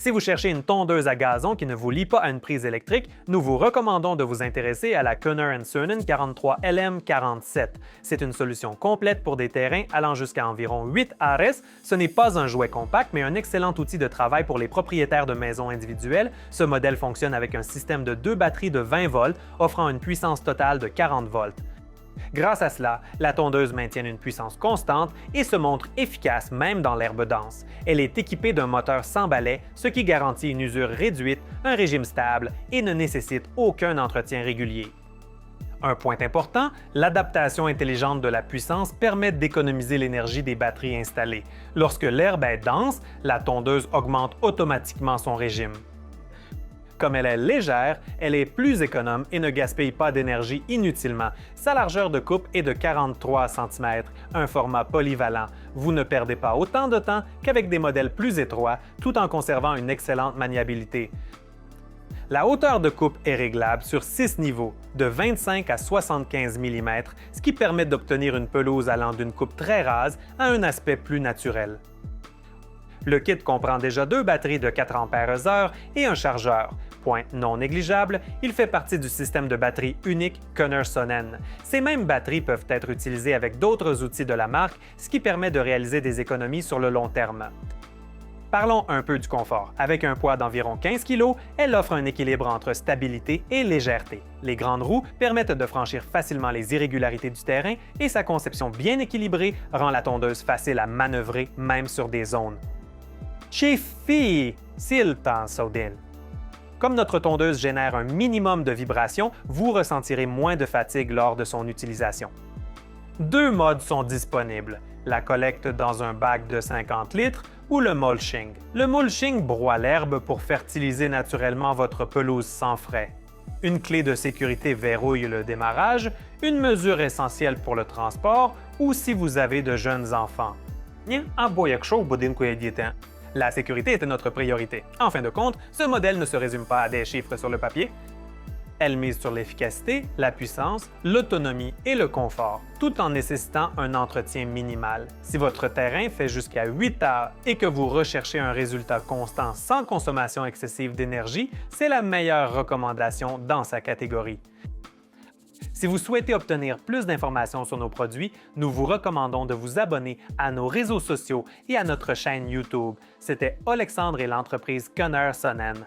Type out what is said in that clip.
Si vous cherchez une tondeuse à gazon qui ne vous lie pas à une prise électrique, nous vous recommandons de vous intéresser à la Körner & Sönen 43 LM47. C'est une solution complète pour des terrains allant jusqu'à environ 8 ares. Ce n'est pas un jouet compact, mais un excellent outil de travail pour les propriétaires de maisons individuelles. Ce modèle fonctionne avec un système de 2 batteries de 20 volts, offrant une puissance totale de 40 volts. Grâce à cela, la tondeuse maintient une puissance constante et se montre efficace même dans l'herbe dense. Elle est équipée d'un moteur sans balai, ce qui garantit une usure réduite, un régime stable et ne nécessite aucun entretien régulier. Un point important, l'adaptation intelligente de la puissance permet d'économiser l'énergie des batteries installées. Lorsque l'herbe est dense, la tondeuse augmente automatiquement son régime. Comme elle est légère, elle est plus économe et ne gaspille pas d'énergie inutilement. Sa largeur de coupe est de 43 cm, un format polyvalent. Vous ne perdez pas autant de temps qu'avec des modèles plus étroits, tout en conservant une excellente maniabilité. La hauteur de coupe est réglable sur 6 niveaux, de 25 à 75 mm, ce qui permet d'obtenir une pelouse allant d'une coupe très rase à un aspect plus naturel. Le kit comprend déjà 2 batteries de 4 Ah et un chargeur. Point non négligeable, il fait partie du système de batterie unique Körner & Sönen. Ces mêmes batteries peuvent être utilisées avec d'autres outils de la marque, ce qui permet de réaliser des économies sur le long terme. Parlons un peu du confort. Avec un poids d'environ 15 kg, elle offre un équilibre entre stabilité et légèreté. Les grandes roues permettent de franchir facilement les irrégularités du terrain et sa conception bien équilibrée rend la tondeuse facile à manœuvrer même sur des zones. Chiffy, s'il pense au deal. Comme notre tondeuse génère un minimum de vibrations, vous ressentirez moins de fatigue lors de son utilisation. 2 modes sont disponibles, la collecte dans un bac de 50 litres ou le mulching. Le mulching broie l'herbe pour fertiliser naturellement votre pelouse sans frais. Une clé de sécurité verrouille le démarrage, une mesure essentielle pour le transport ou si vous avez de jeunes enfants. La sécurité était notre priorité. En fin de compte, ce modèle ne se résume pas à des chiffres sur le papier. Elle mise sur l'efficacité, la puissance, l'autonomie et le confort, tout en nécessitant un entretien minimal. Si votre terrain fait jusqu'à 8 heures et que vous recherchez un résultat constant sans consommation excessive d'énergie, c'est la meilleure recommandation dans sa catégorie. Si vous souhaitez obtenir plus d'informations sur nos produits, nous vous recommandons de vous abonner à nos réseaux sociaux et à notre chaîne YouTube. C'était Alexandre et l'entreprise Körner & Sönen.